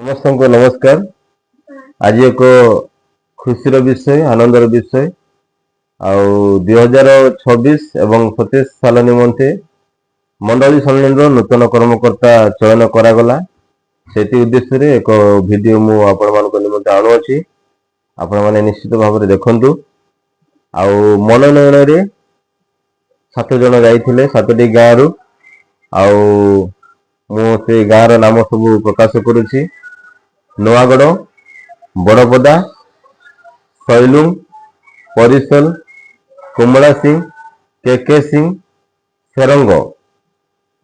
समस्त को नमस्कार। आज एक खुशी विषय आनंदर विषय आउ 2026 एवं 27 साल निमंते मंडली सम्मेलन नूतन कर्मकर्ता चयन करागला से उद्देश्य रे एक वीडियो मु आपण मान निमंते आणु अछि। आपण माने निश्चित भाव में देखंतु। आउ मनोनयन रे 7 जन जाइथिले 7टी गाँ रु आउ मु से गाँ रो नाम सब प्रकाश करूछि। नवागढ़, बड़पदा, सैलुंग, परिसल, कुमला सिंह, केके सिंह, सेरंग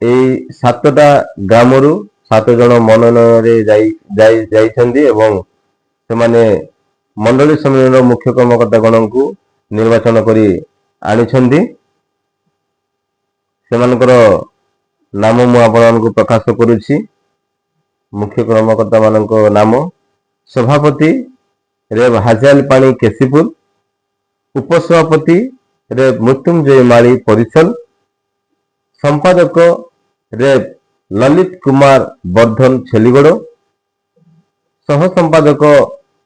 এই 7টা গ্রামରୁ 7 ଜଣ ମନୋନୟନରେ ଯାଇଛନ୍ତି ଏବଂ ସେମାନେ ମଣ୍ଡଳୀ ସମ୍ମିଳନର ମୁଖ୍ୟ କର୍ମକର୍ତ୍ତା ଗଣଙ୍କୁ ନିର୍ବାଚନ କରି ଆଣିଛନ୍ତି। ସେମାନଙ୍କର ନାମ ମୁଁ ଆପଣମାନଙ୍କୁ ପ୍ରକାଶ କରୁଛି। मुख्य कर्मकर्ता मान नाम सभापति रेव हाजाल पानी केसीपुर, उपसभापति रेव मृत्युंजय माली परिसल, संपादक रेव ललित कुमार वर्धन छेलीगढ़, सह संपादक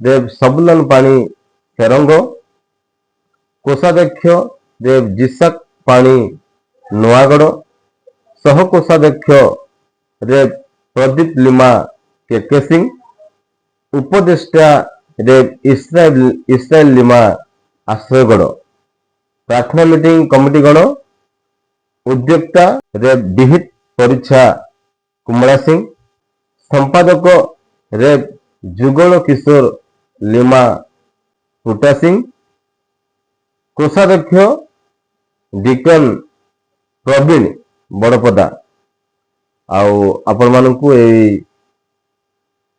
रेव सबलन पानी सेरंग, कोषाध्यक्ष रेव जिसक पानी नवागढ़, सह कोषाध्यक्ष रेव प्रदीप लिमा केके सिंह, उपदेष्टा रेव इसराइल लिमा आश्रयगढ़, प्रार्थना मीटिंग कमिटी गण उद्योक्ता रेव विहित परीक्षा कुमला सिंह, संपादक रेव जुगल किशोर लिमा पुटा सिंह, कोषाध्यक्ष डिकन प्रवीण बड़पदा। आउ आपण मानकु ए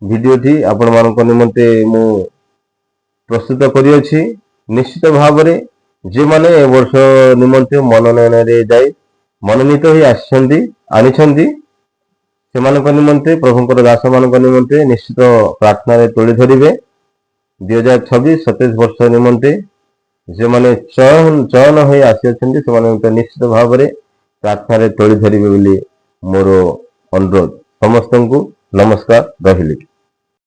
वीडियो थी आपण मानक निमंते मु प्रस्तुत करी अछि। निश्चित भाव रे जे माने ए वर्ष निमंते मनोनयन रे जाई मनोनीत होई आछंदी आनिछंदी से मानक निमंते प्रभुंकर दास मानक निमंते निश्चित प्रार्थना रे तोଳି धरिबे। 2026-27 वर्ष निमंते जे माने चयन होई आसी अछंदी से माने निश्चित भाव रे प्रार्थना रे तोଳି धरिबे बोली मोर अनुरोध। समस्त को नमस्कार रहिली।